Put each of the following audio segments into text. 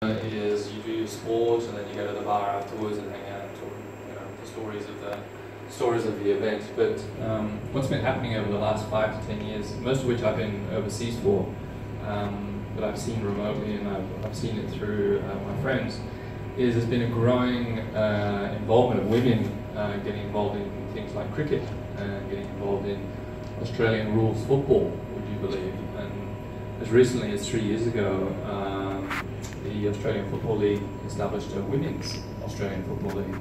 Is you do your sport and then you go to the bar afterwards and hang out and talk, the stories of the event. But what's been happening over the last 5 to 10 years, most of which I've been overseas for, but I've seen remotely and I've seen it through my friends, is there's been a growing involvement of women getting involved in things like cricket and getting involved in Australian rules football, would you believe? And as recently as 3 years ago, the Australian Football League established a women's Australian Football League,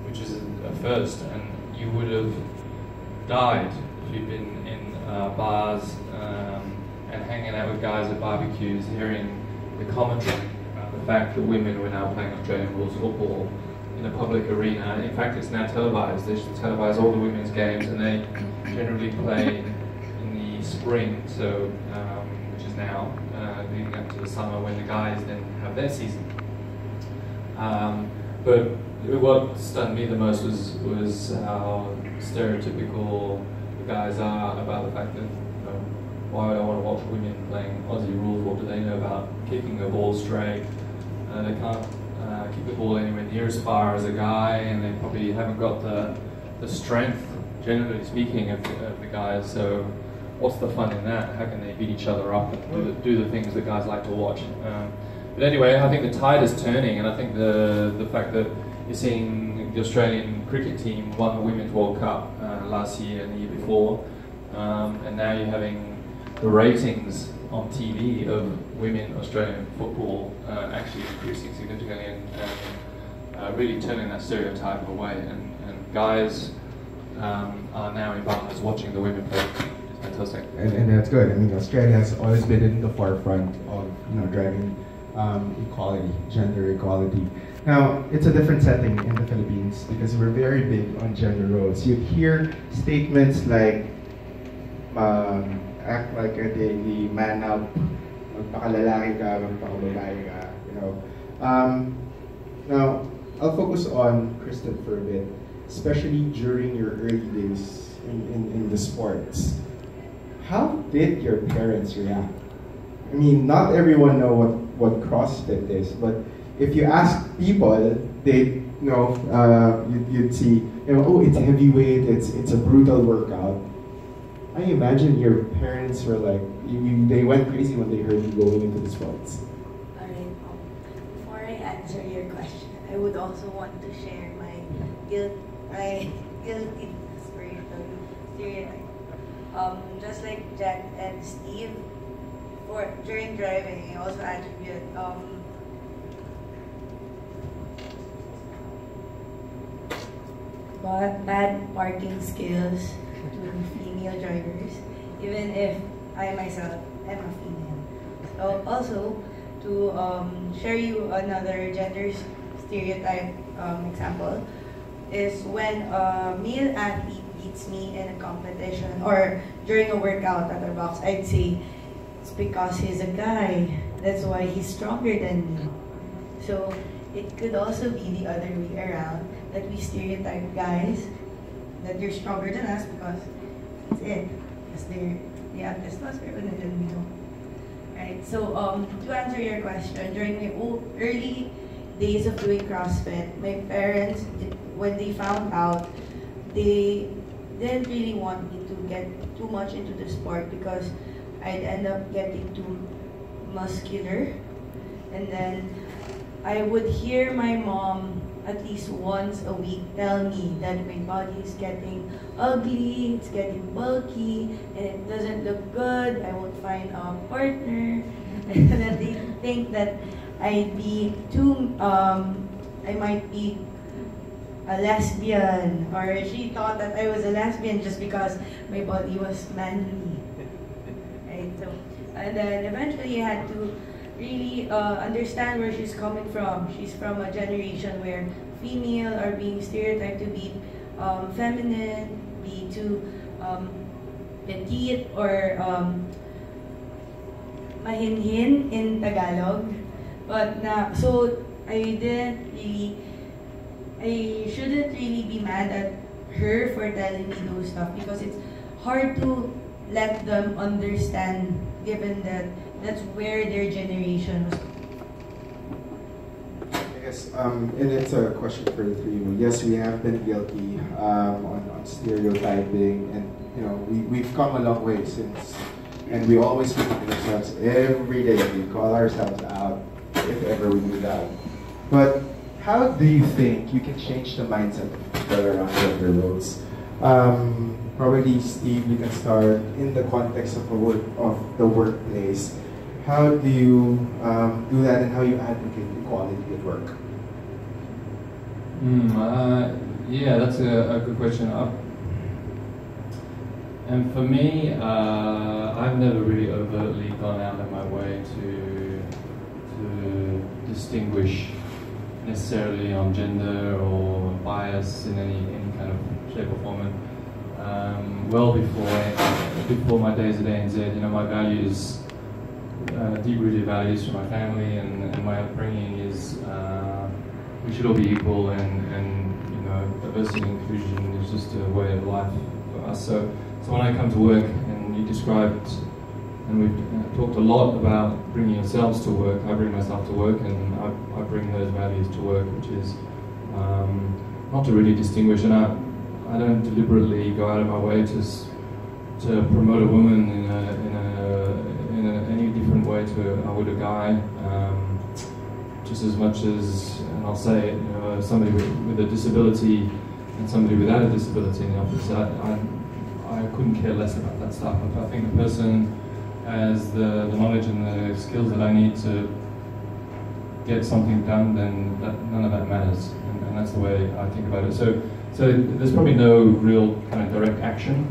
which is a first, and you would have died if you'd been in bars and hanging out with guys at barbecues, hearing the commentary about the fact that women were now playing Australian rules football in a public arena. In fact, it's now televised. They should televise all the women's games, and they generally play in the spring, so which is now leading up to the summer when the guys then have their season. But what stunned me the most was how stereotypical the guys are about the fact that, why would I want to watch women playing Aussie rules? What do they know about kicking the ball straight? They can't kick the ball anywhere near as far as a guy, and they probably haven't got the strength, generally speaking, of the guys. So what's the fun in that? How can they beat each other up and do the things that guys like to watch? But anyway, I think the tide is turning, and I think the fact that you're seeing the Australian cricket team won the Women's World Cup last year and the year before, and now you're having the ratings on TV of women Australian football actually increasing significantly and really turning that stereotype away. And guys are now in bars watching the women play. It's fantastic. And that's good. I mean, Australia has always been in the forefront of driving equality, gender equality. Now, it's a different setting in the Philippines because we're very big on gender roles. You hear statements like, act like a daily man up, magpakalalaki ka, magpakababae ka, Now, I'll focus on Kristen for a bit, especially during your early days in the sports. How did your parents react? I mean, not everyone know what CrossFit is, but if you ask people, they you'd see, oh, it's heavyweight, it's a brutal workout. I imagine your parents were like, they went crazy when they heard you going into the sports. Alright, before I answer your question, I would also want to share my guilty stereotype. Just like Jack and Steve, during driving, I also attribute bad parking skills to female drivers, even if I myself am a female. So also, to share you another gender stereotype example, is when a male athlete beats me in a competition or during a workout at a box, I'd say it's because he's a guy. That's why he's stronger than me. So it could also be the other way around, that we stereotype guys that they're stronger than us because that's it. Because they have testosterone and we don't. Right. So to answer your question, during my early days of doing CrossFit, my parents, when they found out, they didn't really want me to get too much into the sport because I'd end up getting too muscular. And then I would hear my mom at least once a week tell me that my body is getting ugly, it's getting bulky, and it doesn't look good, I won't find a partner, and that they think that I'd be too, I might be a lesbian, or she thought that I was a lesbian just because my body was manly. Right? So, and then eventually I had to really understand where she's coming from. She's from a generation where female are being stereotyped to be feminine, be too petite, or mahinhin in Tagalog. But so I shouldn't really be mad at her for telling me those stuff because it's hard to let them understand, given that that's where their generation was Yes, and it's a question for the three of you. Yes, we have been guilty on stereotyping, and you know we've come a long way since, and we always remind ourselves every day. We call ourselves out if ever we do that. But how do you think you can change the mindset of people around gender roles? Probably Steve, you can start in the context of the workplace. How do you do that, and how you advocate equality at work? Yeah, that's a good question. And for me, I've never really overtly gone out of my way to distinguish necessarily on gender or bias in any kind of shape or form. Well before my days at ANZ, you know, my values, deep-rooted values for my family and my upbringing is we should all be equal, and you know, diversity and inclusion is just a way of life for us. So when I come to work, and you described, and we've talked a lot about bringing yourselves to work, I bring myself to work, and I bring those values to work, which is not to really distinguish, and I don't deliberately go out of my way to promote a woman in any different way to I would a guy. Just as much as, and I'll say it, you know, somebody with a disability and somebody without a disability in the office, I couldn't care less about that stuff. If I think the person has the knowledge and the skills that I need to get something done, then none of that matters, and that's the way I think about it. So there's probably no real kind of direct action.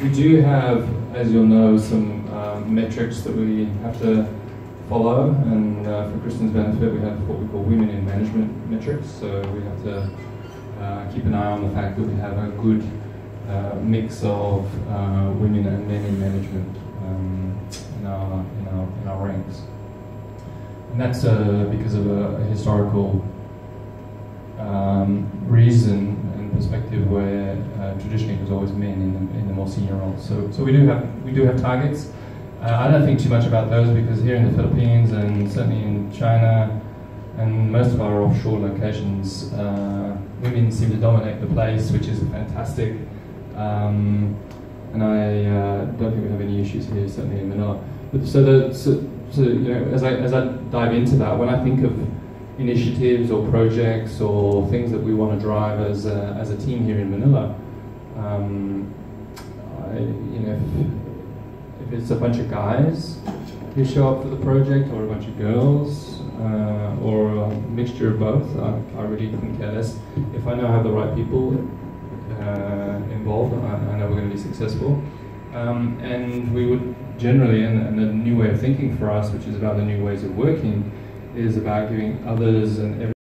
We do have, as you'll know, some metrics that we have to follow, and for Kristen's benefit, we have what we call women in management metrics. So we have to keep an eye on the fact that we have a good mix of women and men in management in our ranks, and that's because of a historical reason and perspective where traditionally it was always men in the more senior roles. So we do have targets. I don't think too much about those because here in the Philippines and certainly in China and most of our offshore locations, women seem to dominate the place, which is fantastic. And I don't think we have any issues here, certainly in Manila. But so you know, as I dive into that, when I think of initiatives or projects or things that we want to drive as a team here in Manila, you know, if it's a bunch of guys who show up for the project, or a bunch of girls, or a mixture of both, I really couldn't care less. If I know I have the right people involved, I know we're going to be successful. And we would generally, and the new way of thinking for us, which is about the new ways of working, is about giving others and everyone